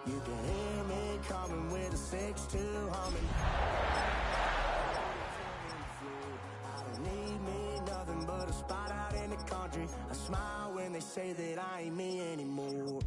You can hear me coming with a 6-2 humming. I don't need me nothing but a spot out in the country. I smile when they say that I ain't me anymore. Ain't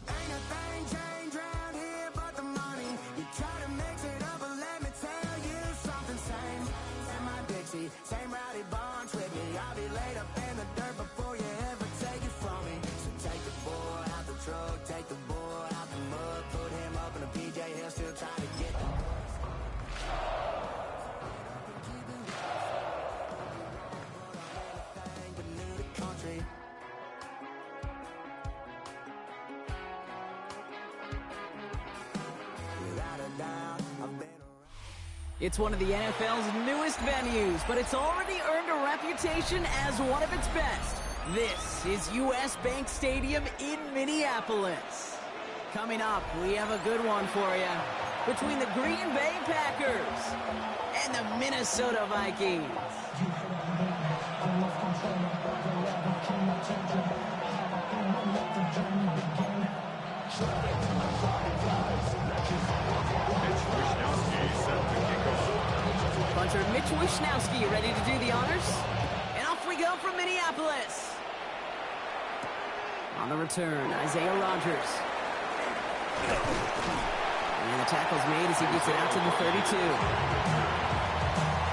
a thing changed round here but the money. You try to mix it up, but let me tell you something. Same in my Dixie, same rowdy bunch with me. I'll be laid up in the dirt before you ever take it from me. So take the boy out the truck, take the boy out the mud, put him up in a PJ, he'll still try to get the country. Without a doubt, I've been around. It's one of the NFL's newest venues, but it's already earned a reputation as one of its best. This is US Bank Stadium in Minneapolis. Coming up, we have a good one for you. Between the Green Bay Packers and the Minnesota Vikings. Punter Mitch Wishnowsky ready to do the honors. And off we go from Minneapolis. On the return, Isaiah Rodgers. And the tackle's made as he gets it out to the 32.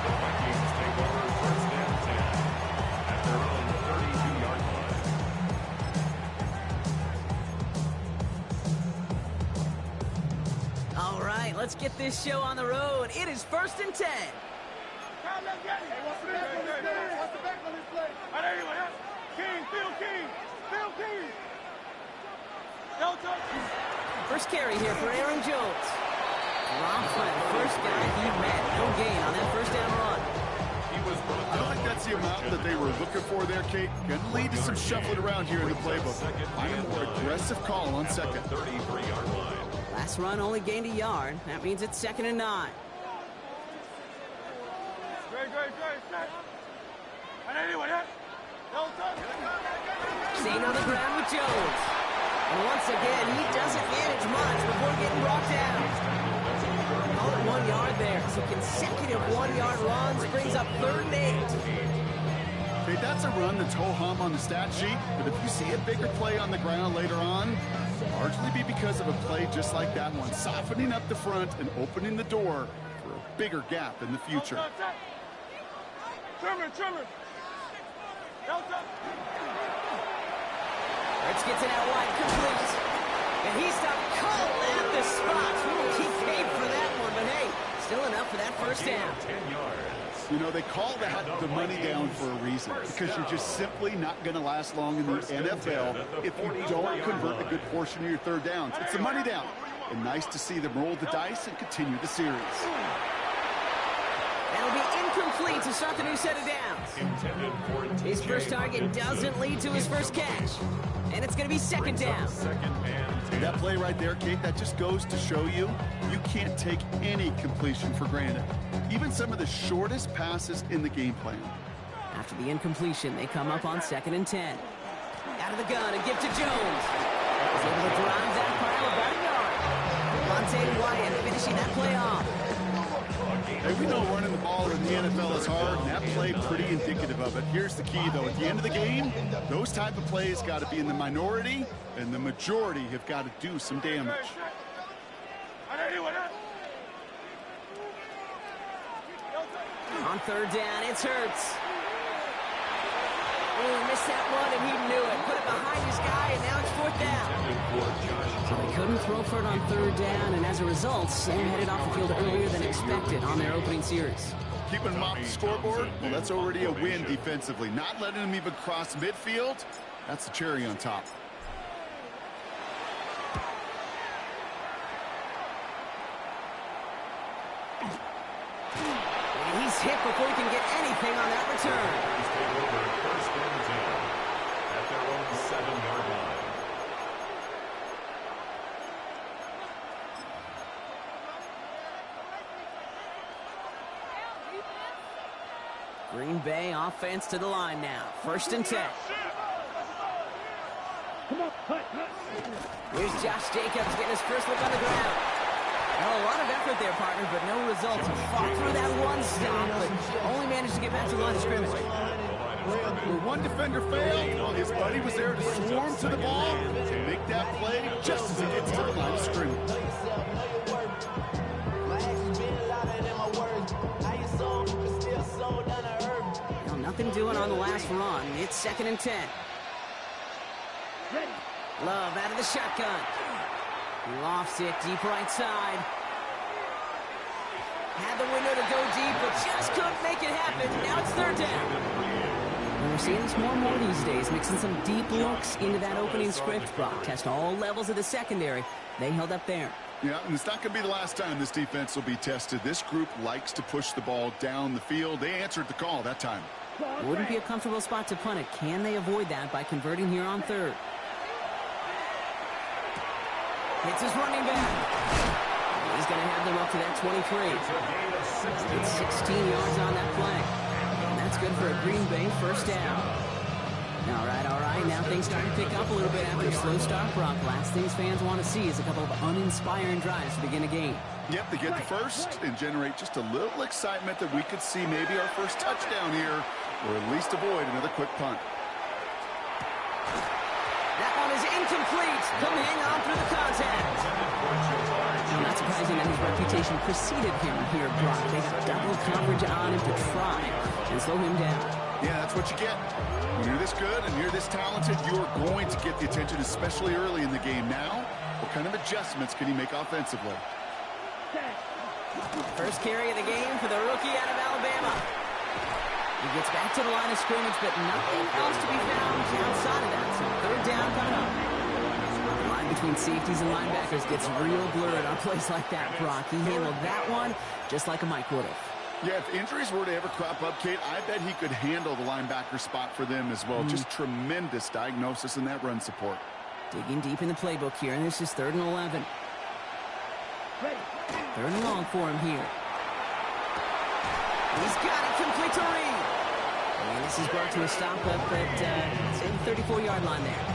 The Vikings take over first and 10 at their own 32-yard line. All right, let's get this show on the road. It is first and 10. Let's get it. What's the back on this play? What's the back on this play? All right, anyway, King, Phil King. Phil King. Delta. First carry here for Aaron Jones. Rob Flynn, first guy he met. No gain on that first down run. I don't think that's the amount that they were looking for there, Kate. Going to lead to some shuffling around here in the playbook. Find a more aggressive call on second. 33-yard line. Last run only gained a yard. That means it's 2nd and 9. Great. And anyway, Delta. Staying on the ground with Jones. And once again, he doesn't manage much before getting brought down. Call it 1 yard there. So consecutive 1-yard runs brings up 3rd and 8. Okay, that's a run that's ho-hum on the stat sheet, but if you see a bigger play on the ground later on, largely be because of a play just like that one, softening up the front and opening the door for a bigger gap in the future. Trimmer. Delta. Let's get to that wide complete. And he stopped cold at the spot. Ooh, he paid for that one, but hey, still enough for that first down. 10 yards. You know, they call that the money down for a reason, because you're just simply not going to last long in the NFL if you don't convert a good portion of your third downs. It's the money down. And nice to see them roll the dice and continue the series. That'll be incomplete to start the new set of downs. His first target doesn't lead to his first catch. And it's going to be 2nd down. That play right there, Kate, that just goes to show you can't take any completion for granted. Even some of the shortest passes in the game plan. After the incompletion, they come up on 2nd and 10. Out of the gun, a give to Jones. He's able to drive that pile about a yard. Monte Wyatt finishing that play off. Hey, we know running the ball in the NFL is hard, and that play pretty indicative of it. Here's the key, though. At the end of the game, those type of plays got to be in the minority, and the majority have got to do some damage. On 3rd down, it's Hurts. Oh, missed that one, and he knew it. Put it behind his guy, and now it's 4th down. So they couldn't throw for it on 3rd down, and as a result, Sam headed off the field earlier than expected on their opening series. Keeping them off the scoreboard, well, that's already a win defensively. Not letting them even cross midfield, that's the cherry on top. And he's hit before he can get anything on that return. He's taken over first and 10 at their own 7-yard line. Green Bay offense to the line now. 1st and 10. Come on. Here's Josh Jacobs getting his first look on the ground. Well, a lot of effort there, partner, but no results. He fought through that one stop, but only managed to get back to the line of scrimmage. Where one defender failed, his buddy was there to swarm to the ball and make that play just as it gets to the line of scrimmage. Well, nothing doing on the last run. It's 2nd and 10. Love out of the shotgun. He lofts it deep right side. Had the window to go deep, but just couldn't make it happen. Now it's 3rd down. And we're seeing this more and more these days, mixing some deep looks into that opening script. Brock test all levels of the secondary. They held up there. Yeah, and it's not going to be the last time this defense will be tested. This group likes to push the ball down the field. They answered the call that time. Wouldn't be a comfortable spot to punt it. Can they avoid that by converting here on 3rd? Hits his running back. He's going to have them up to that 23. It's 16 yards on that play. And that's good for a Green Bay 1st down. All right. Now things start to pick up a little bit after a slow start, Brock. Last things fans want to see is a couple of uninspiring drives to begin a game. Yep, they get the first and generate just a little excitement that we could see maybe our first touchdown here, or at least avoid another quick punt. That one is incomplete. Come hang on through the contact. Well, not surprising that his reputation preceded him here, Brock. They got double coverage on him to try and slow him down. Yeah, that's what you get. When you're this good and you're this talented, you're going to get the attention, especially early in the game. Now, what kind of adjustments can he make offensively? First carry of the game for the rookie out of Alabama. He gets back to the line of scrimmage, but nothing else to be found outside of that. So 3rd down coming up. The line between safeties and linebackers gets real blurred on plays like that, Brock. He handled that one just like a Mike would have. Yeah, if injuries were to ever crop up, Kate, I bet he could handle the linebacker spot for them as well. Just tremendous diagnosis in that run support. Digging deep in the playbook here, and this is 3rd and 11. 3rd and long for him here. He's got it complete to Reed. And this is brought to a stop up at the 34-yard line there.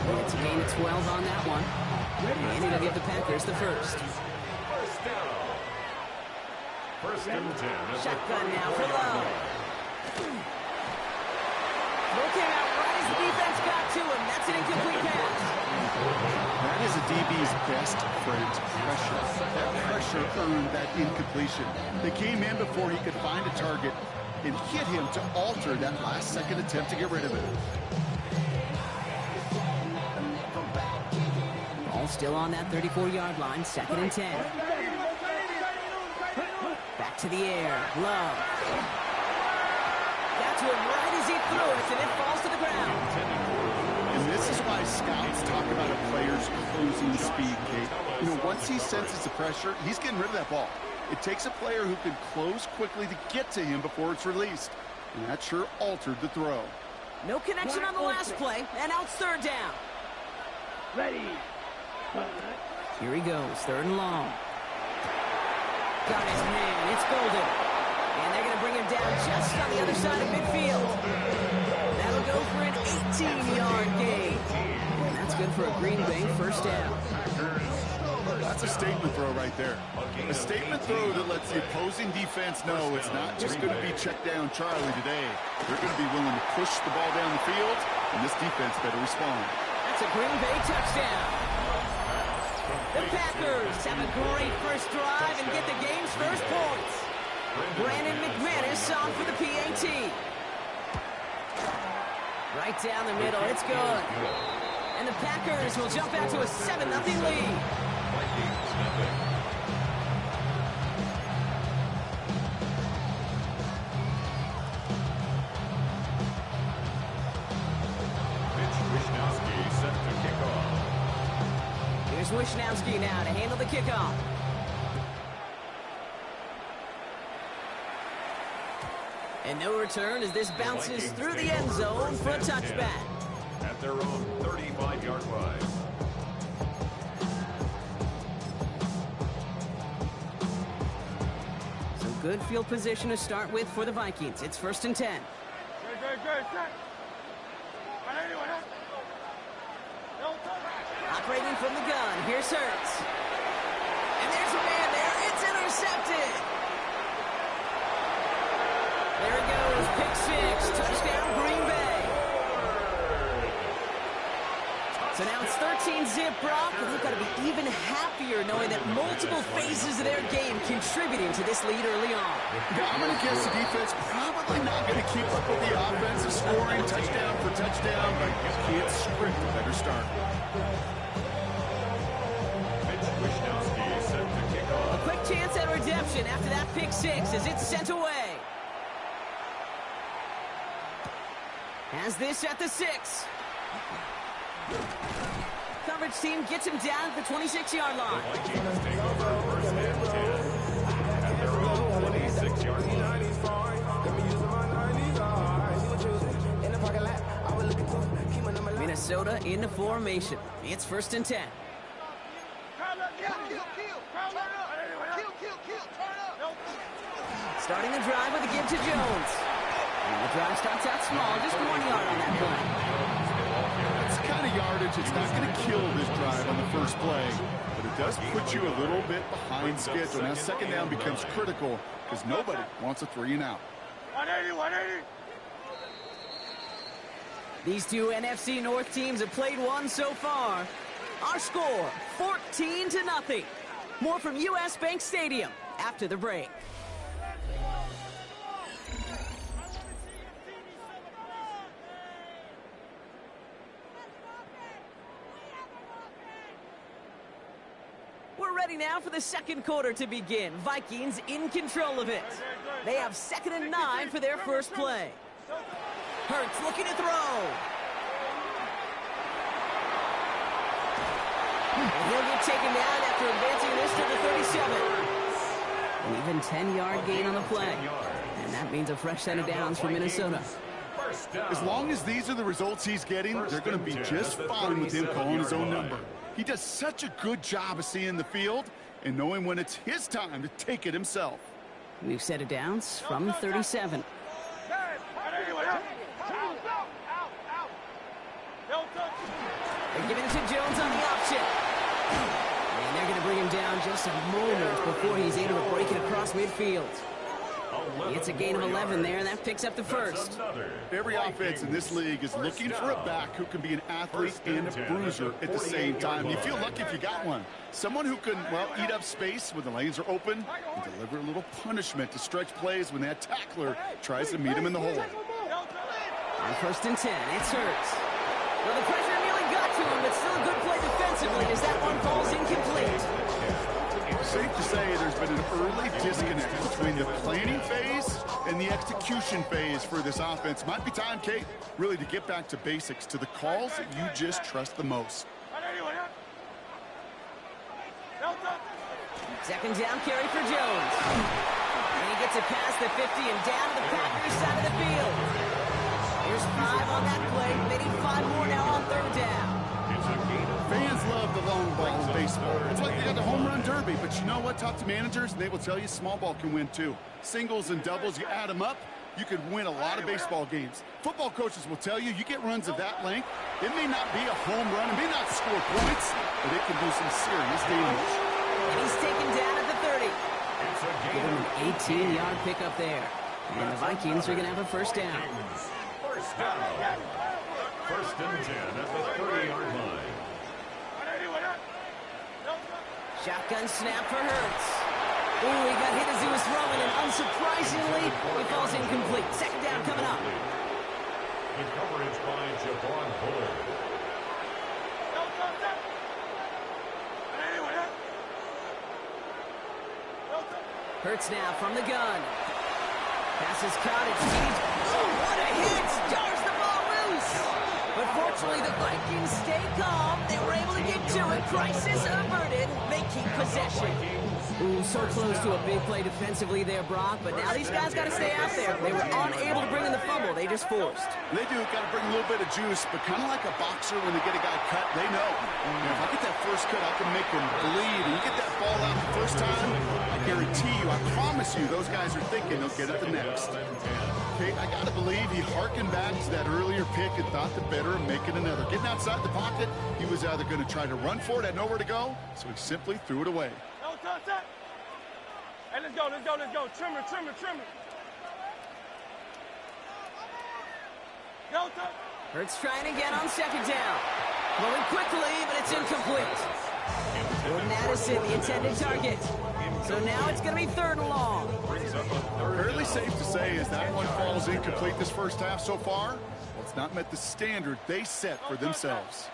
And it's a gain of 12 on that one. And it'll give the Packers the first. 1st and 10. Shotgun now for Love. Throw came out right as the defense got to him. That's an incomplete pass. That is a DB's best friend, pressure. That pressure earned that incompletion. They came in before he could find a target and hit him to alter that last-second attempt to get rid of it. Ball still on that 34-yard line, 2nd and 10. Back to the air, Love. Got to him right as he threw it, and it falls to the ground. And this is why scouts talk about a player's closing speed, Kate. You know, once he senses the pressure, he's getting rid of that ball. It takes a player who can close quickly to get to him before it's released. And that sure altered the throw. No connection on the last play, and now it's 3rd down. Ready. Here he goes, 3rd and long. Got his man, it's golden. And they're going to bring him down just on the other side of midfield. That'll go for an 18-yard gain. And that's good for a Green Bay 1st down. That's a statement throw right there. A statement throw that lets the opposing defense know it's not just going to be check down Charlie today. They're going to be willing to push the ball down the field, and this defense better respond. That's a Green Bay touchdown. The Packers have a great first drive and get the game's first points. Brandon McManus on for the PAT. Right down the middle, it's good. And the Packers will jump out to a 7-0 lead. Here's Wishnowski now to handle the kickoff. And no return as this bounces through the end zone for a touchback. At their own 35-yard line. So good field position to start with for the Vikings. It's 1st and 10. Good. Yo, Operating from the gun, here's Hurts. And there's a man there, it's intercepted. There it goes, pick six, touchdown Green Bay. So now it's 13-zip, Brock, and they've got to be even happier knowing that multiple phases of their game contributing to this lead early on. Yeah, I'm going to guess the defense probably not going to keep up with the offensive scoring touchdown for touchdown, but you can't script a better start. A quick chance at redemption after that pick six as it's sent away. Has this at the 6. Coverage team gets him down at the 26-yard line. The Vikings take over first and 10 at their own 26-yard line. Minnesota in the formation. It's first and 10. Starting the drive with a give to Jones. And the drive starts out small, just 1 yard on that play. That's the kind of yardage. It's not going to kill this drive on the first play, but it does put you a little bit behind schedule. Now second down becomes critical because nobody wants a 3 and out. 180. These two NFC North teams have played one so far. Our score, 14-0. More from US Bank Stadium after the break. We're ready now for the second quarter to begin. Vikings in control of it. They have 2nd and 9 for their first play. Hurts looking to throw. And he'll get taken down after advancing this to the 37. An even 10-yard gain on the play. And that means a fresh set of downs for Minnesota. As long as these are the results he's getting, they're going to be just fine with him calling his own number. He does such a good job of seeing the field and knowing when it's his time to take it himself. New set of downs from 37. They're giving it to Jones on the option. And they're going to bring him down just a moment before he's able to break it across midfield. It's a gain of 11 there, and that picks up the first. Every offense in this league is looking for a back who can be an athlete and a bruiser at the same time. You feel lucky if you got one. Someone who can, well, eat up space when the lanes are open and deliver a little punishment to stretch plays when that tackler tries to meet him in the hole. On first and 10, it's Hurts. Well, the pressure nearly got to him, but still a good play defensively as that one falls incomplete. Safe to say there's been an early disconnect between the planning phase and the execution phase for this offense. Might be time, Kate, really to get back to basics, to the calls that you just trust the most. Second down carry for Jones. And he gets it past the 50 and down to the Packers side of the field. Here's 5 on that play. They need 5 more now on third down. Fans love the long ball in baseball. It's like they got the home run derby, but you know what? Talk to managers, and they will tell you small ball can win too. Singles and doubles, you add them up, you could win a lot of baseball games. Football coaches will tell you, you get runs of that length, it may not be a home run, it may not score points, but it can do some serious damage. And he's taken down at the 30. Give him an 18-yard pickup there. And the Vikings are going to have a first down. First down. First and 10 at the 30-yard line. Shotgun snap for Hurts. Ooh, he got hit as he was throwing, and unsurprisingly, he falls incomplete. Second down coming up. The coverage by Javon Bullard. Hurts now from the gun. Pass is caught, it's deep. Oh, what a hit! Jars the ball loose! But fortunately, the Vikings stay calm. They were able to get to it. Crisis averted. They keep possession. Ooh, so close to a big play defensively there, Brock, but now these guys got to stay out there. They were unable to bring in the fumble. They just forced. They do got to bring a little bit of juice, but kind of like a boxer when they get a guy cut, they know. If I get that first cut, I can make him bleed. And you get that ball out the first time, I guarantee you, I promise you, those guys are thinking they'll get it the next. Okay, I got to believe he hearkened back to that earlier pick and thought the better of making another. Getting outside the pocket, he was either going to try to run for it, had nowhere to go, so he simply threw it away. Hey, let's go, let's go, let's go. Trimmer, trimmer, trimmer. Go, Tuck. Hurts trying again on second down. Going quickly, but it's incomplete. Jordan Addison, the intended target. So now it's going to be 3rd and long. Fairly safe to say is that one falls incomplete this first half so far. Well, it's not met the standard they set for themselves.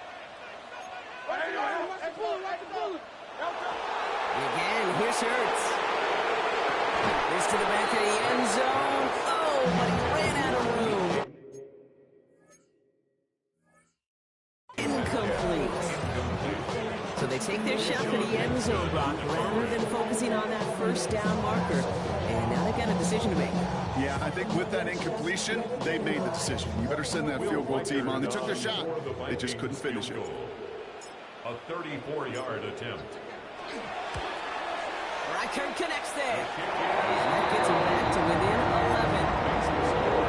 Again, here's Hurts. This to the back of the end zone. Oh, but he ran out of room. Incomplete. So they take their shot for the end zone, Brock, rather than focusing on that first down marker. And now they've got a decision to make. Yeah, I think with that incompletion, they made the decision. You better send that field goal team on. They took their shot. They just couldn't finish it. A 34-yard attempt. Reichert connects there. And that gets him back to within 11.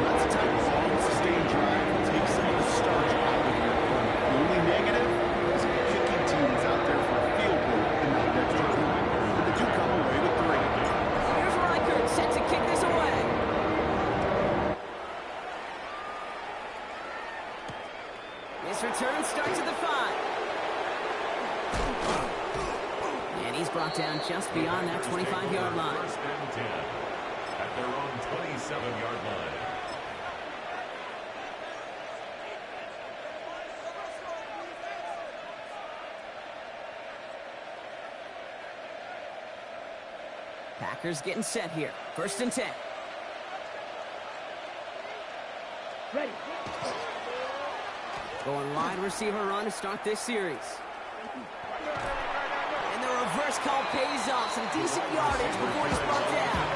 That's a type of long, sustained drive that takes some of the starch out of your opponent. The only negative is if the kicking team is out there for a field goal and not an extra point. They do come away with 3. Here's Reichert set to kick this away. This return starts at the 5. He's brought down just beyond that 25-yard line. First and 10 at their own 27-yard line. Packers getting set here. 1st and 10. Ready. Going wide receiver run to start this series. Reverse call pays off. Some decent yardage before he's brought down.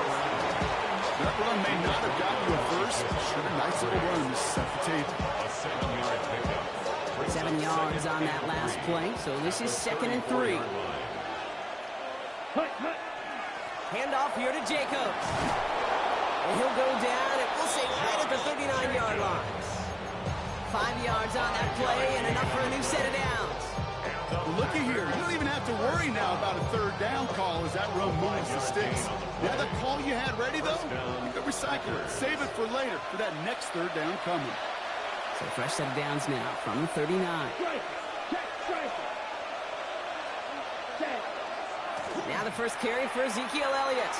That run may not have gotten you a first. Sure, nice little run to set the table. A 7-yard pickup. 7 yards on that last play, so this is 2nd and 3. Handoff here to Jacobs. And he'll go down, and we'll say right at the 39-yard line. 5 yards on that play, and enough for a new set of downs. Looky here, you don't even have to worry now about a 3rd down call as that run moves the sticks. The other call you had ready, though, you can recycle it. Save it for later, for that next 3rd down coming. So fresh set of downs now from the 39. Now the first carry for Ezekiel Elliott.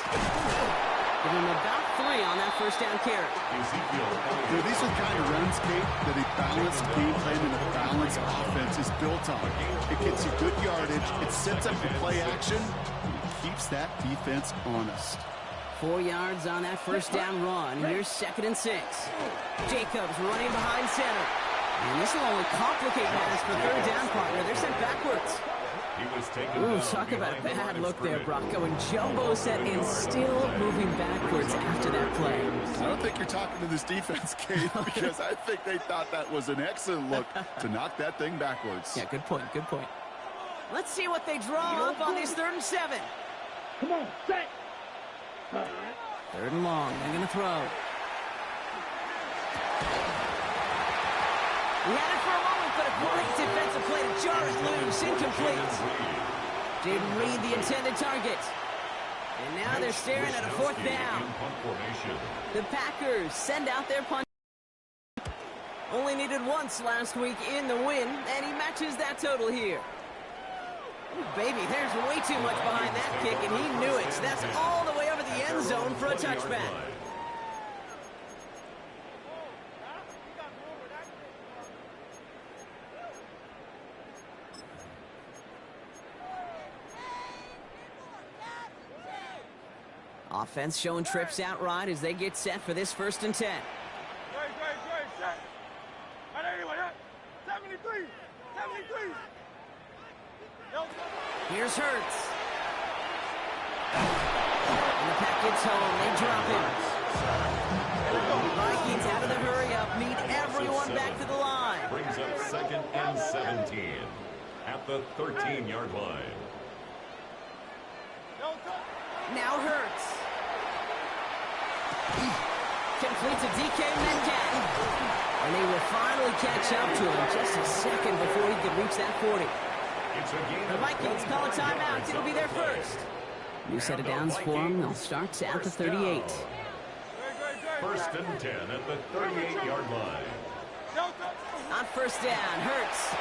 Give him about 3 on that first down carry. These are the kind of runs, Kate, that a balanced game plan and a balanced offense is built on. It gets you good yardage, it sets up the play action, and it keeps that defense honest. 4 yards on that first down run. Here's 2nd and 6. Jacobs running behind center. And this will only complicate matters for 3rd down partner. They're sent backwards. Ooh, talk about a bad look there, Brock. Going jumbo set and still moving backwards after that play. I don't think you're talking to this defense, Kate, because I think they thought that was an excellent look to knock that thing backwards. Yeah, good point, good point. Let's see what they draw up on this 3rd and 7. Come on, set. 3rd and long, they're going to throw. He had it for a moment, but a great defensive play to jar it loose. Incomplete. Didn't read the intended target. And now they're staring at a 4th down. The Packers send out their punt. Only needed once last week in the win, and he matches that total here. Ooh, baby, there's way too much behind that kick, and he knew it. That's all the way over the end zone for a touchback. Offense showing trips out right as they get set for this 1st and 10. Great, set. 73. Here's Hurts. And the pack gets home. They drop him. Vikings out of the hurry-up. Meet everyone back to the line. Brings up 2nd and 17 at the 13-yard line. Now Hurts. Completes a DK Metcalf. And they will finally catch up to him just a second before he could reach that 40. The Vikings call a timeout. It'll be their first. New set of downs for them. They'll start at the 38. 1st and 10 at the 38-yard line. On first down, Hurts.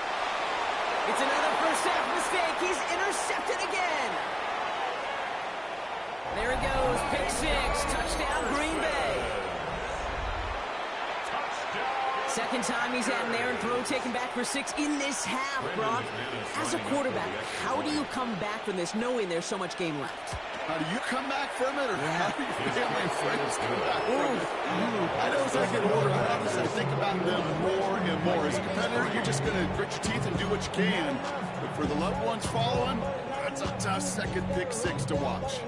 It's another first half mistake. He's intercepted again. There he goes. Pick 6. Touchdown, Green Bay. Second time he's had an errant throw taken back for 6 in this half, Brock. As a quarterback, how do you come back from this knowing there's so much game left? How do you come back from it, or how do your family and friends come back from it? I know as I get older, I honestly think about them more and more. As a competitor, you're just going to grit your teeth and do what you can. But for the loved ones following, that's a tough second pick 6 to watch.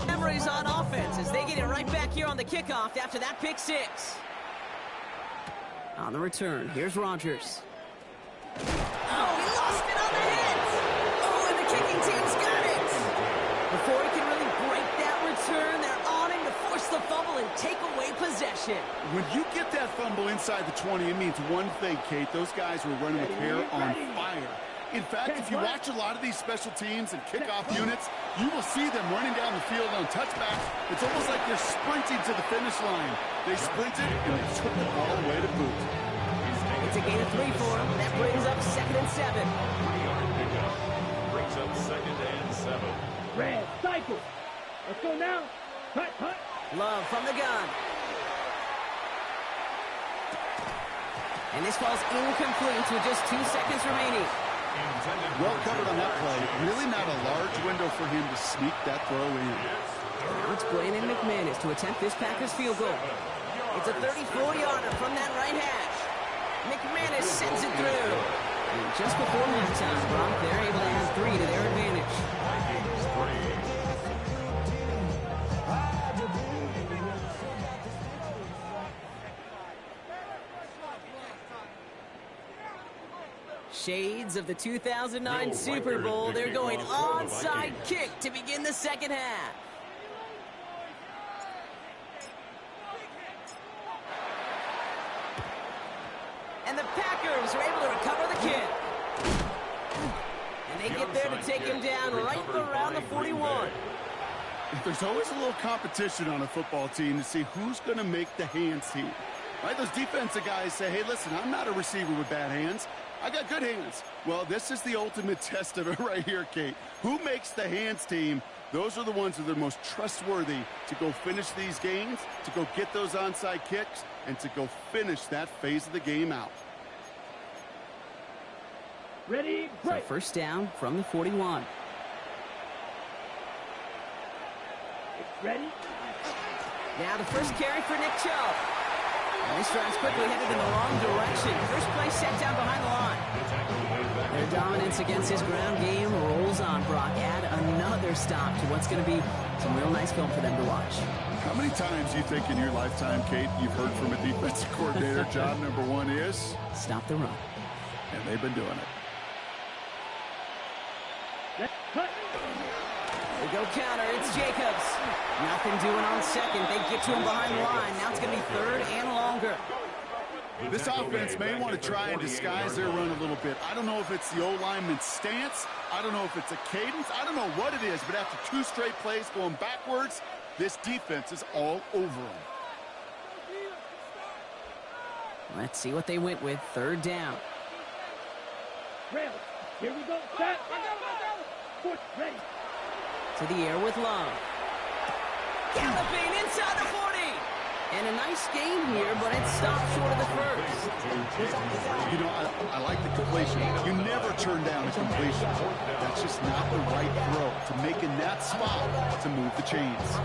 Memories on offense as they get it right back here on the kickoff after that pick 6. On the return, here's Rodgers. Oh, he lost it on the hit! Oh, and the kicking team's got it! Before he can really break that return, they're on him to force the fumble and take away possession. When you get that fumble inside the 20, it means one thing, Kate. Those guys were running with hair on fire. In fact, if you watch a lot of these special teams and kickoff units, you will see them running down the field on touchbacks. It's almost like they're sprinting to the finish line. They sprinted, and they took the ball away to boot. It's a gain of 3 for him. That brings up 2nd and 7. 3-yard pickup. Brings up 2nd and 7. Red, cycle. Let's go now. Cut. Love from the gun. And this falls incomplete with just 2 seconds remaining. Well covered on that play. Really not a large window for him to sneak that throw in. Now it's Brandon McManus to attempt this Packers field goal. It's a 34-yarder from that right hash. McManus sends it through. And just before halftime, Brock, they're able to add 3 to their advantage. Shades of the 2009 Super Bowl. They're going onside kick to begin the second half. And the Packers are able to recover the kick. And they get there to take him down right around the 41. There's always a little competition on a football team to see who's going to make the hands team. Right? Those defensive guys say, hey, listen, I'm not a receiver with bad hands. I got good hands. Well, this is the ultimate test of it right here, Kate. Who makes the hands team? Those are the ones that are most trustworthy to go finish these games, to go get those onside kicks, and to go finish that phase of the game out. Ready, So first down from the 41. Ready. Now the first carry for Nick Chubb. And this drive's quickly headed in the wrong direction. First play set down behind the line. Their dominance against his ground game rolls on, Brock. Add another stop to what's going to be some real nice film for them to watch. How many times do you think in your lifetime, Kate, you've heard from a defensive coordinator, job number 1 is? Stop the run. And they've been doing it. Cut. They go counter. It's Jacobs. Nothing doing on second. They get to him behind the line. Now it's going to be 3rd and longer. This offense may want to try and disguise their run a little bit. I don't know if it's the O-lineman's stance. I don't know if it's a cadence. I don't know what it is, but after 2 straight plays going backwards, this defense is all over them. Let's see what they went with. 3rd down. Rails. Here we go. Set. Foot ready. To the air with Love. Galloping inside the 40. And a nice game here, but it stopped short of the first. You know, I like the completion. You never turn down a completion. That's just not the right throw to make in that spot to move the chains.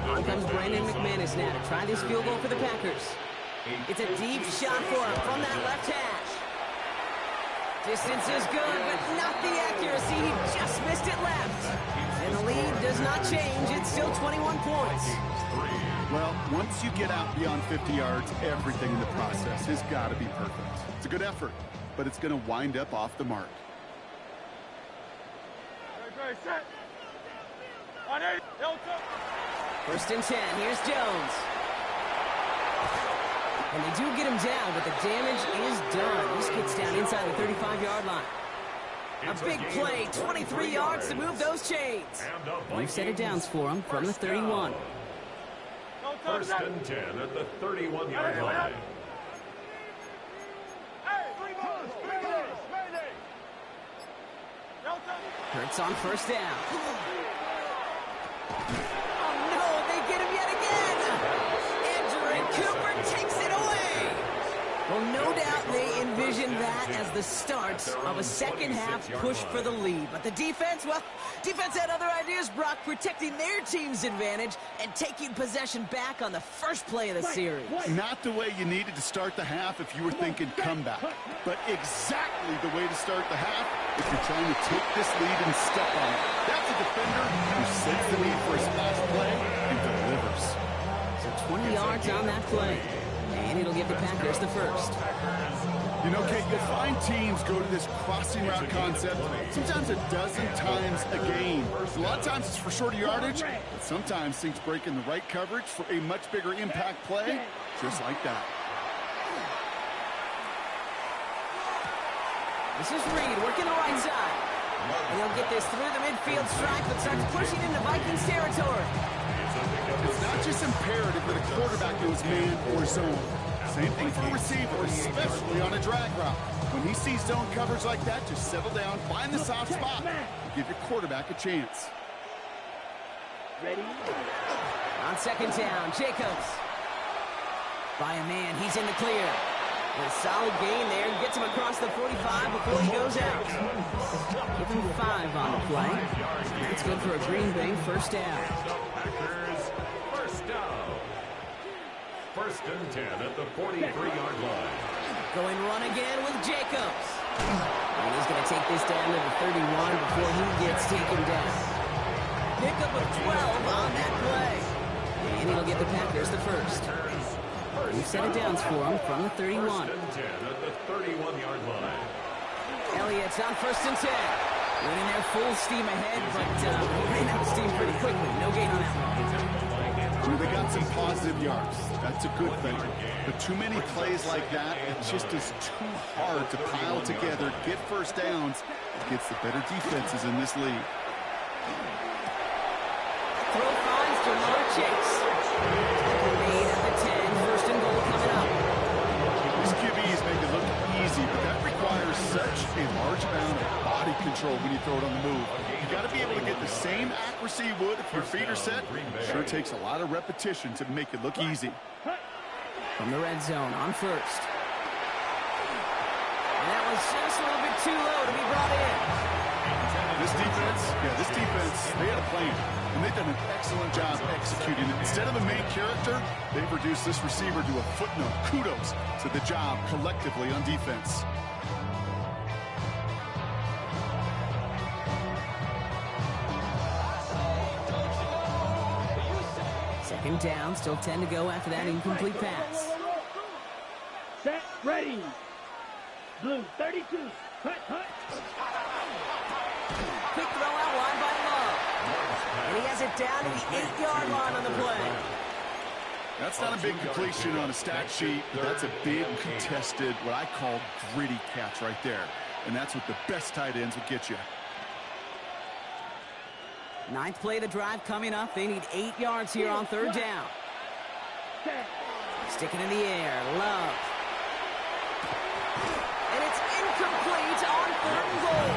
On comes Brandon McManus now to try this field goal for the Packers. It's a deep shot for him from that left hash. Distance is good, but not the accuracy. He just missed it left. And the lead does not change. It's still 21 points. Well, once you get out beyond 50 yards, everything in the process has got to be perfect. It's a good effort, but it's going to wind up off the mark. Okay, set. On 8. First and 10. Here's Jones. And they do get him down, but the damage is done. This gets down inside the 35-yard line. A big play, 23 yards to move those chains. New set of downs for him from the 31. First and 10 at the 31-yard line. Hurts on first down. Oh, no, they get him yet again. Andrew Cooper takes it away. Well, no doubt they envisioned that as the start of a second-half push for the lead. But the defense, well, defense had other ideas, Brock, protecting their team's advantage and taking possession back on the first play of the series. Not the way you needed to start the half if you were thinking comeback, but exactly the way to start the half if you're trying to take this lead and step on it. That's a defender who sets the need for a splash play and delivers. So 20 yards on that play. And it'll give the Packers the first. You know, Kate, you'll find teams go to this crossing route concept sometimes a dozen times a game. A lot of times it's for shorter yardage, but sometimes things break in the right coverage for a much bigger impact play, just like that. This is Reed working the right side. And he'll get this through the midfield stripe, but starts pushing into Vikings territory. It's not just imperative that a quarterback knows man or zone. Same thing for a receiver, especially on a drag route. When he sees zone coverage like that, just settle down, find the soft spot, and give your quarterback a chance. Ready? On second down, Jacobs. By a man, he's in the clear. A solid gain there, gets him across the 45 before he goes out. Give him 5 on the play. That's good for a Green Bay first down. First down. First and 10 at the 43-yard line. Going run again with Jacobs. And he's going to take this down to the 31 before he gets taken down. Pickup of 12 on that play. And it'll get the Packers the first. New set of downs for him from the 31. First and 10 at the 31-yard line. Elliott's on first and 10. Went in there full steam ahead, but he ran out of steam pretty quickly. No gain on that one. They got some positive yards. That's a good thing. But too many plays like that, it just is too hard to pile together, get first downs against the better defenses in this league. Throw finds Jamar Chase. Made at the 10. First and goal coming up. These QBs make it look easy, but that requires such a large amount of body control when you throw it on the move. You got to be able to get the same accuracy you would if your feet are set. Sure takes a lot of repetition to make it look easy. From the red zone on first. And that was just a little bit too low to be brought in. This defense, they had a plan, and they've done an excellent job executing it. Instead of a main character, they've reduced this receiver to a footnote. Kudos to the job collectively on defense. Second down, still 10 to go after that incomplete pass. Set, ready. Blue, 32. Hut. Quick throw out wide by Love. And he has it down to the 8-yard line on the play. That's not a big completion on a stat sheet, but that's a big contested, what I call gritty catch right there. And that's what the best tight ends will get you. Ninth play of the drive coming up. They need 8 yards here on third down. Sticking in the air. Love. And it's incomplete on third and goal.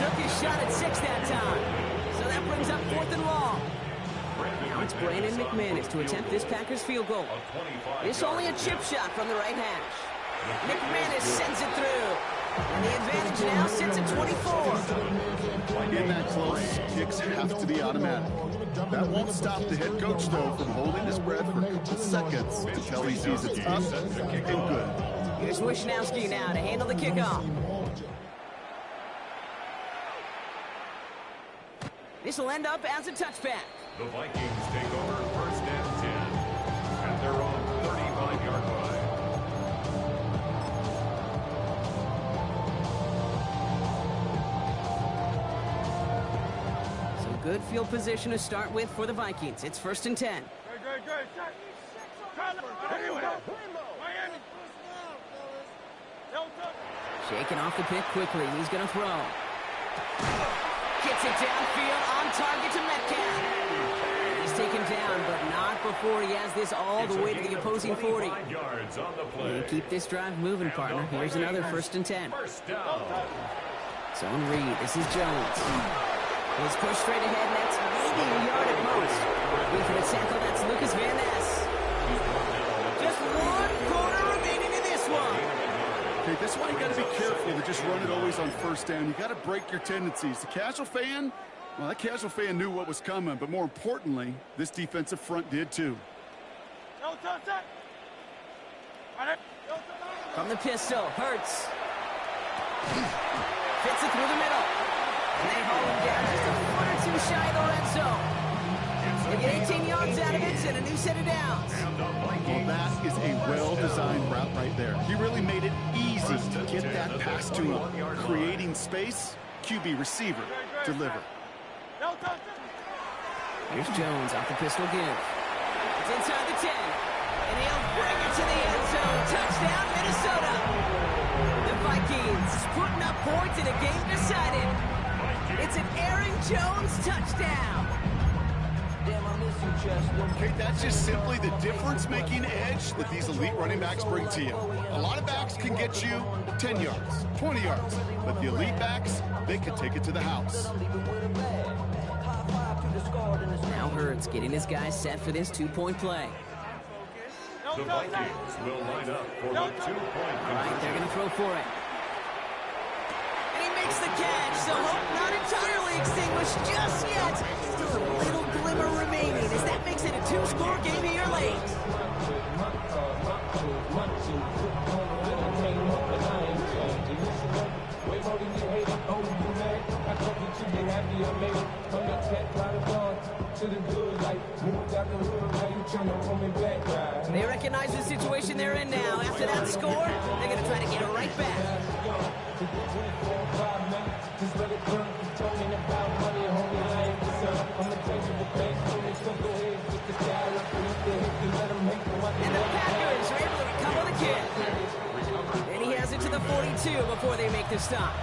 Took his shot at 6 that time. So that brings up 4th and long. Now it's Brandon McManus to attempt this Packers field goal. It's only a chip shot from the right hash. McManus sends it through. And the advantage now sits at 24. In that close, kicks have to be automatic. That won't stop the head coach, though, from holding his breath for seconds until he sees it's up and good. Here's Wisnowski now to handle the kickoff. This will end up as a touchback. The Vikings take over first and 10 at their own 35-yard line. Good field position to start with for the Vikings. It's first and 10. Good. Shaking off the pick quickly. He's going to throw. Gets it downfield on target to Metcalf. He's taken down, but not before he has this all the way to the opposing 40. Yards on the play. And keep this drive moving, partner. Here's another first and 10. First down. Zone read. This is Jones. He's pushed straight ahead, and that's maybe a yard at most. In for the tackle, that's Lucas Van Ness. Just 1 quarter remaining in this one. Okay, this is why you got to be careful to just run it always on first down. You got to break your tendencies. The casual fan, well, that casual fan knew what was coming, but more importantly, this defensive front did too. From the pistol, Hurts. Fits it through the middle. And they haul him down just a foot or two shy of the red zone. They get 18 yards out of it and a new set of downs. Well, that is a well-designed route right there. He really made it easy to get that pass to him. Creating space, QB receiver, deliver. Here's Jones off the pistol give. It's inside the 10. And he'll bring it to the end zone. Touchdown, Minnesota. The Vikings putting up points in a game decided. It's an Aaron Jones touchdown. Okay, that's just simply the difference-making edge that these elite running backs bring to you. A lot of backs can get you 10 yards, 20 yards, but the elite backs, they can take it to the house. Now Hurts getting his guys set for this 2-point play. The Vikings will line up for the 2-point All right, they're going to throw for it. Makes the catch, so hope not entirely extinguished just yet. Still a little glimmer remaining as that makes it a 2-score game here late. They recognize the situation they're in now. After that score, they're going to try to get it right back. And the Packers are able to recover the kick. And he has it to the 42 before they make the stop.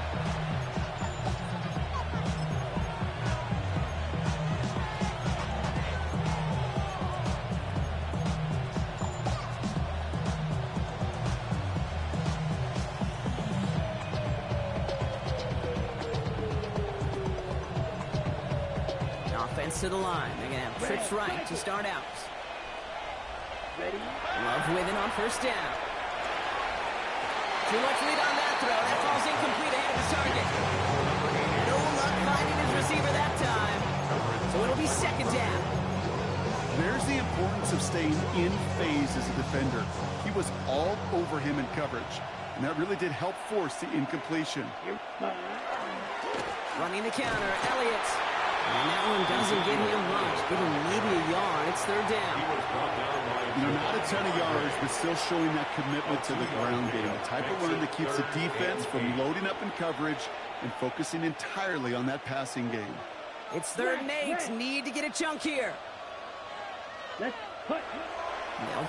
To the line. They're going to have trips right to start out. Love with it on first down. Too much lead on that throw. That falls incomplete ahead of his target. No luck finding his receiver that time. So it'll be second down. There's the importance of staying in phase as a defender. He was all over him in coverage, and that really did help force the incompletion. Running the counter, Elliott. And that one doesn't get him much. Give him maybe a yard. It's third down. You know, not a ton of yards, but still showing that commitment to the ground game. The type of run that keeps the defense from loading up in coverage and focusing entirely on that passing game. It's third and 8. Need to get a chunk here. They'll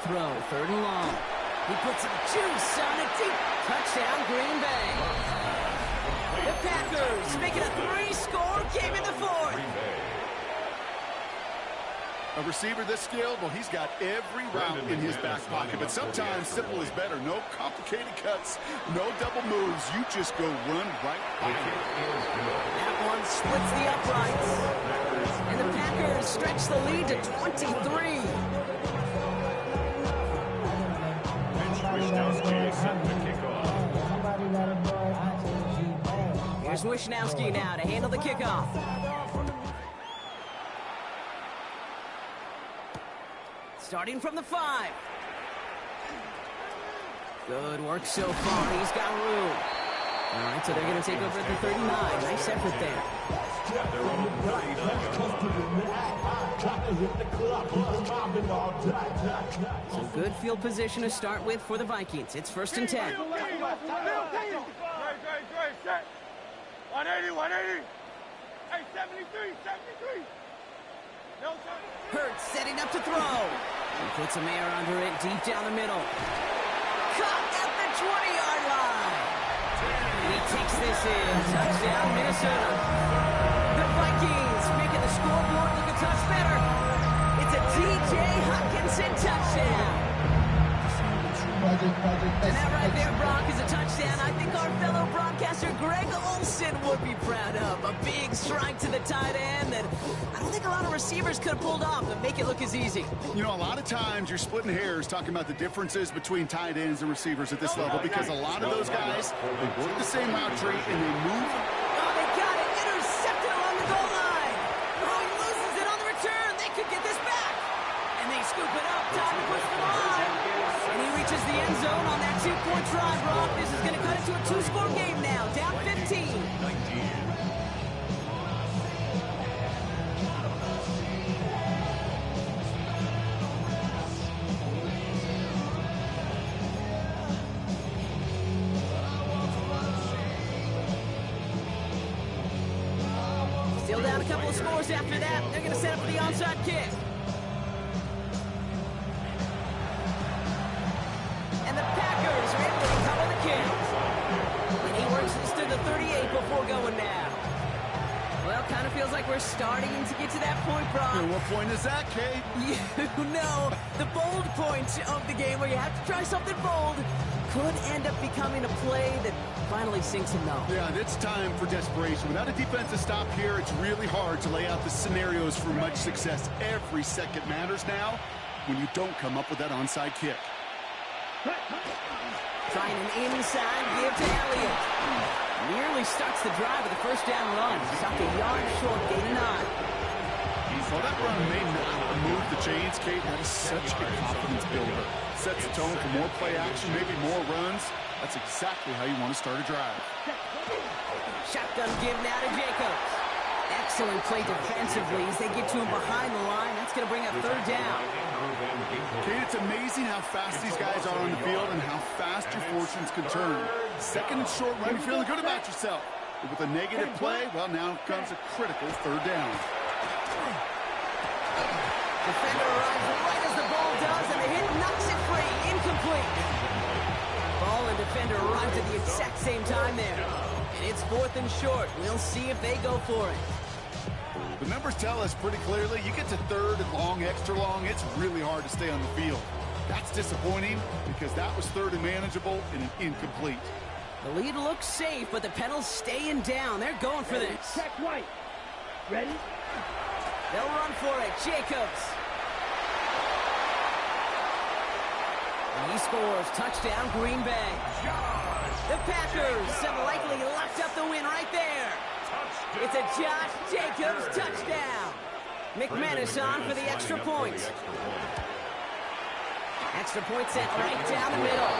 throw. Third and long. He puts some juice on it deep. Touchdown, Green Bay. The Packers making a 3-score game in the fourth. A receiver this skilled, well, he's got every route in his back pocket, but sometimes simple is better. No complicated cuts, no double moves. You just go run right by him. That one splits the uprights. And the Packers stretch the lead to 23. Here's Wisnowski now to handle the kickoff. Starting from the 5. Good work so far. He's got room. All right, so they're going to take over at the 39. Nice effort there. So good field position to start with for the Vikings. It's 1st and 10. 180, 180. Hey, 73, 73. No, Hurts setting up to throw. He puts some air under it deep down the middle. Caught at the 20-yard line. He takes this in. Touchdown, Minnesota. The Vikings making the scoreboard look a touch better. It's a T.J. Hockenson touchdown. And that right there, Brock, is a touchdown I think our fellow broadcaster Greg Olson would be proud of. A big strike to the tight end that I don't think a lot of receivers could have pulled off and make it look as easy. You know, a lot of times you're splitting hairs talking about the differences between tight ends and receivers at this level because a lot of those guys, they work the same route tree and they move. Oh, they got it. Intercepted along the goal line. Oh, he loses it on the return. They could get this back. And they scoop it up. Time to push the line. And he reaches the end zone on that 2-point try, Brock. This is going to cut it to a 2-score game now. Down 15. Still down a couple of scores after that. They're going to set up for the onside kick. And the Packers are able to recover the kick. And he works this to the 38 before going down. Well, kind of feels like we're starting to get to that point, Brock. And what point is that, Kate? You know, the bold point of the game where you have to try something bold could end up becoming a play that finally sinks him though. Yeah, it's time for desperation. Without a defensive stop here, it's really hard to lay out the scenarios for much success. Every second matters now when you don't come up with that onside kick. Trying an inside give to Elliott. Nearly starts the drive with a first down run. Stopped a yard short, gain of 9. While that run may not move the chains, Kate, that is such a confidence builder. Sets the tone for more play action, maybe more runs. That's exactly how you want to start a drive. Shotgun give now to Jacobs. Excellent play defensively as they get to him behind the line. That's going to bring up 3rd down. Kate, it's amazing how fast these guys are on the field and how fast your fortunes can turn. 2nd and short run, you're feeling good about yourself. But with a negative play, well, now comes a critical 3rd down. Defender arrives right as the ball does, and the hit knocks it free. Incomplete. Ball and defender arrived at the exact same time there. And it's 4th and short. We'll see if they go for it. The numbers tell us pretty clearly, you get to 3rd and long, extra long, it's really hard to stay on the field. That's disappointing because that was 3rd and manageable and an incomplete. The lead looks safe, but the Penals staying down. They're going for this. Check right. Ready? They'll run for it. Jacobs. And he scores. Touchdown, Green Bay. The Packers have likely locked up the win right there. It's a Josh Jacobs touchdown. McManus on for the extra point. Extra point set right down the middle.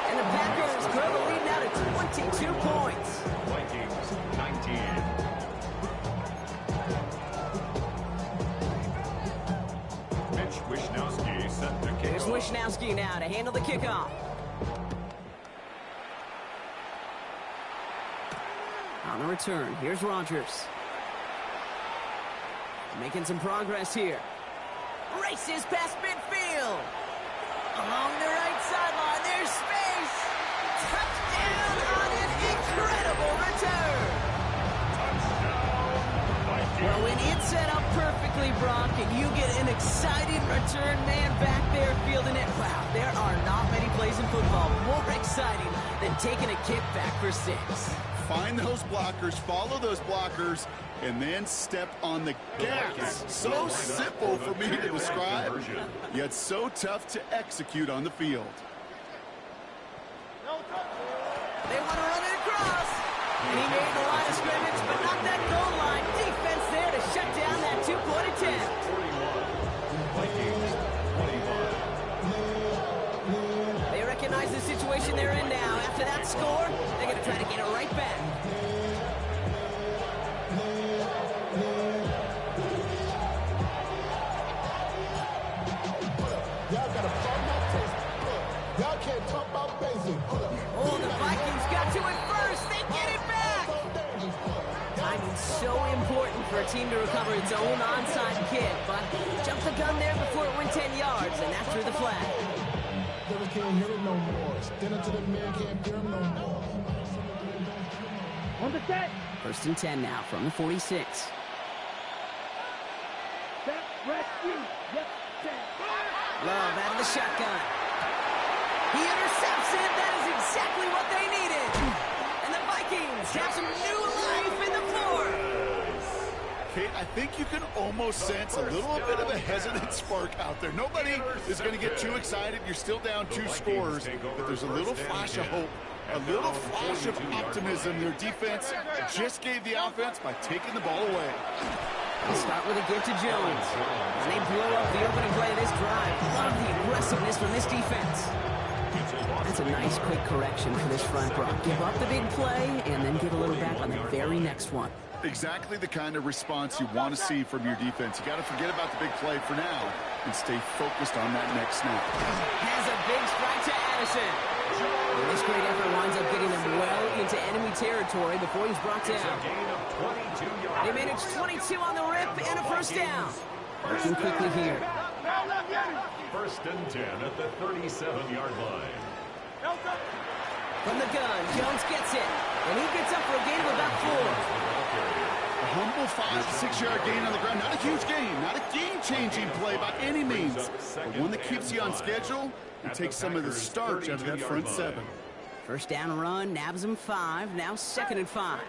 And the Packers grow the lead now to 22 points. Vikings 19. Mitch Wishnowsky set the Here's kickoff. Wishnowsky now to handle the kickoff. On the return, here's Rodgers. Making some progress here. Races past midfield. Along the right sideline, there's space. Touchdown on an incredible return. Well, when it's set up perfectly, Brock, and you get an exciting return man back there fielding it, wow, there are not many plays in football more exciting than taking a kick back for 6. Find those blockers, follow those blockers, and then step on the gas. So simple for me to describe, yet so tough to execute on the field. They want to run it across. And he made the line of scrimmage, but not that goal line. Defense there to shut down that 2-point attempt. 41. Vikings 21. position they're in now. After that score, they're going to try to get it right back. Y'all got a problem out taste. Y'all can't talk about basic. Oh, the Vikings got to it first. They get it back. Timing's so important for a team to recover its own onside kick, but jumped the gun there before it went 10 yards, and that's through the flag. Never can't hear it no more. Stand up to the man, can't hear him no more. On the set. First and 10 now from the 46. Set, rescue. Yep, set. Love out of the shotgun. He intercepts it. That is exactly what they needed. And the Vikings have some new life in the fourth. Kate, I think you can almost sense a little bit of a hesitant spark out there. Nobody is going to get too excited. You're still down 2 scores, but there's a little flash of hope, a little flash of optimism. Their defense just gave the offense by taking the ball away. They start with a give to Jones. And they blow up the opening play of this drive. Love the aggressiveness from this defense. That's a nice quick correction for this front row. Give up the big play and then get a little back on the very next one. Exactly the kind of response you want to see from your defense. You got to forget about the big play for now and stay focused on that next snap. Has a big strike to Addison. And this great effort winds up getting them well into enemy territory before he's brought down. They manage 22 on the rip and a first down. Working quickly here. First and 10 at the 37-yard line. From the gun, Jones gets it. And he gets up for a gain of about 4. A humble 5 to 6 yard gain on the ground. Not a huge gain, not a game-changing play by any means, but one that keeps you on schedule and takes some of the starch out of that front 7. First down run, nabs him 5. Now 2nd and 5.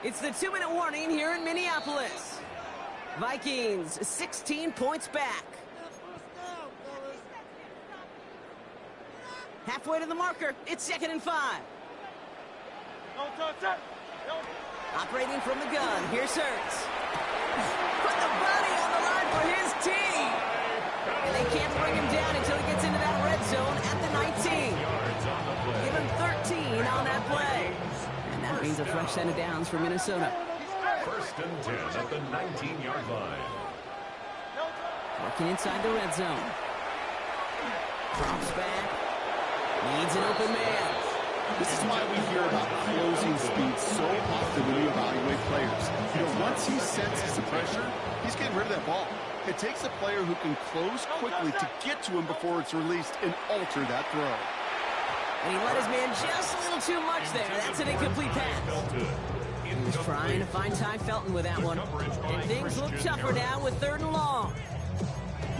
It's the 2-minute warning here in Minneapolis. Vikings 16 points back. Halfway to the marker, it's 2nd and 5. Operating from the gun, here's Hurts. Put the body on the line for his team. And they can't bring him down until he gets into that red zone at the 19. Give him 13 on that play. And that means a fresh set of downs for Minnesota. First and 10 at the 19-yard line. Working inside the red zone. Drops back. Needs an open man. This is why we hear about closing speed so often when we evaluate players. You know, once he senses the pressure, he's getting rid of that ball. It takes a player who can close quickly to get to him before it's released and alter that throw. And he let his man just a little too much there. That's an incomplete pass. He was trying to find Ty Felton with that one. And things look tougher now with 3rd and long.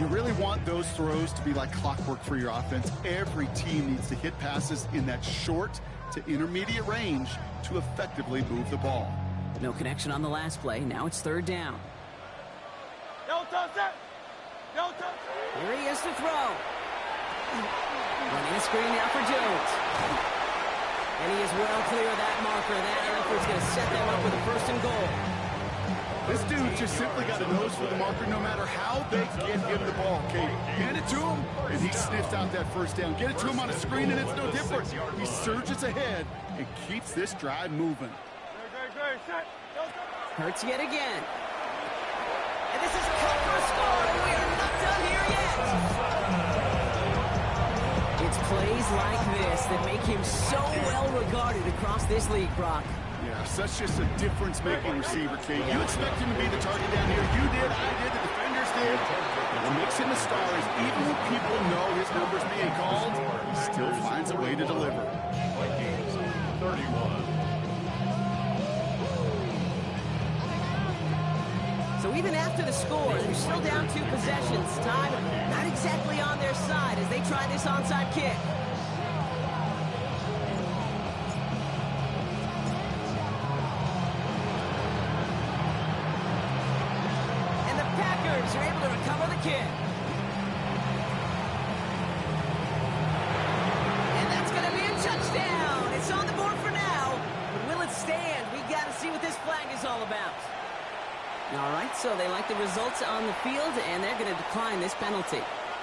You really want those throws to be like clockwork for your offense. Every team needs to hit passes in that short to intermediate range to effectively move the ball. No connection on the last play. Now it's 3rd down. Here he is to throw. Running a screen now for Jones. And he is well clear of that marker. That effort's going to set them up with a 1st and goal. This dude just simply got a nose for the marker no matter how they get him the ball, Kate. Hand it to him, and he sniffs out that 1st down. Get it to him on a screen, and it's no different. He surges ahead and keeps this drive moving. Hurts yet again. And this is cut for a score, and we are not done here yet. It's plays like this that make him so well regarded across this league, Brock. Yeah, such just a difference-making receiver, Kate. You expect him to be the target down here. You did, I did, the defenders did. What makes him a star is even when people know his number's being called, he still finds a way to deliver. Vikings 31. So even after the score, they're still down 2 possessions. Time not exactly on their side as they try this onside kick. And the Packers are able to recover the kick. And that's going to be a touchdown. It's on the board for now. But will it stand? We got to see what this flag is all about. All right, so they like the results on the field, and they're going to decline this penalty.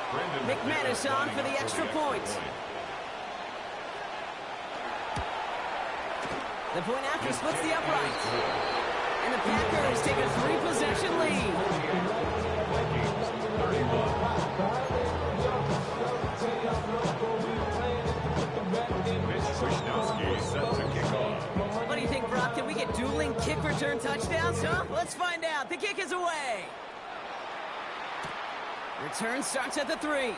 McManus on for the extra point. The point after splits the upright. And the Packers take a 3-possession lead. What do you think, Brock? Can we get dueling kick return touchdowns, huh? Let's find out. The kick is away. Return starts at the 3.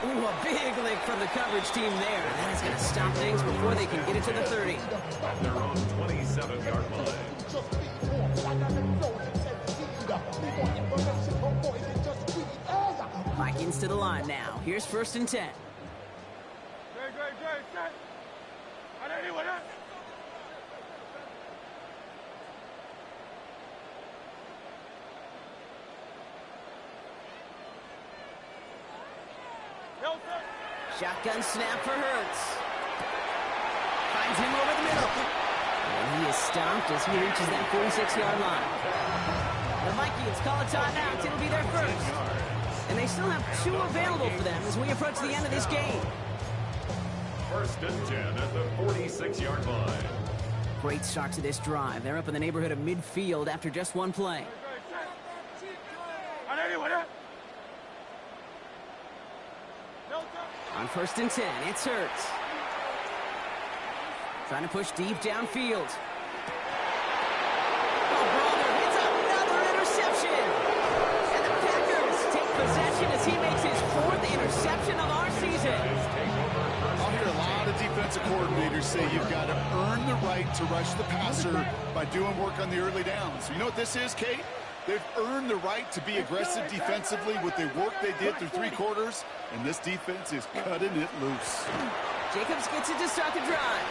Ooh, a big lick from the coverage team there. That is going to stop things before they can get it to the 30. At their own 27-yard line. Vikings to the line now. Here's 1st and 10. Shotgun snap for Hurts. Finds him over the middle. And he is stopped as he reaches that 46-yard line. The Vikings call a timeout. It'll be their first. And they still have 2 available for them as we approach the end of this game. 1st and 10 at the 46-yard line. Great start to this drive. They're up in the neighborhood of midfield after just 1 play. On 1st and 10, it's Hurts. Trying to push deep downfield. Oh, brother, it's another interception. And the Packers take possession as he makes his 4th interception of our season. I'll hear a lot of defensive coordinators say you've got to earn the right to rush the passer by doing work on the early downs. You know what this is, Kate? They've earned the right to be aggressive defensively with the work they did through 3 quarters, and this defense is cutting it loose. Jacobs gets it to start the drive.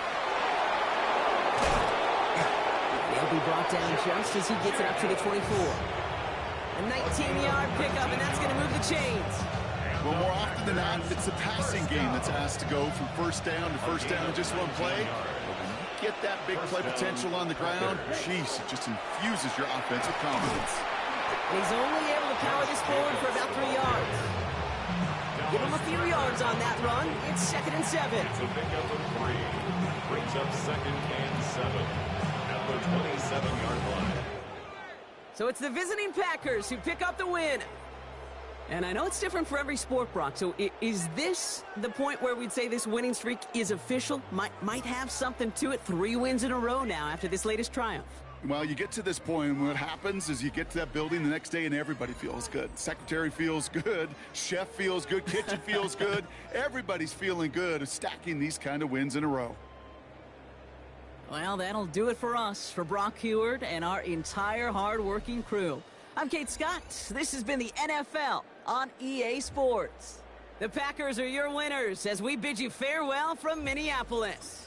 He'll be brought down just as he gets it up to the 24. A 19-yard pickup, and that's going to move the chains. Well, more often than not, it's a passing game that's asked to go from 1st down to 1st down in just 1 play. Get that big play potential on the ground, jeez, it just infuses your offensive confidence. He's only able to power this forward for about 3 yards. Give him a few yards on that run. It's 2nd and 7. It's a pickup of 3. Brings up 2nd and 7 at the 27-yard line. So it's the visiting Packers who pick up the win. And I know it's different for every sport, Brock. So is this the point where we'd say this winning streak is official? Might have something to it. 3 wins in a row now after this latest triumph. Well, you get to this point, and what happens is you get to that building the next day, and everybody feels good. Secretary feels good. Chef feels good. Kitchen feels good. Everybody's feeling good of stacking these kind of wins in a row. Well, that'll do it for us, for Brock Heward and our entire hard-working crew. I'm Kate Scott. This has been the NFL on EA Sports. The Packers are your winners as we bid you farewell from Minneapolis.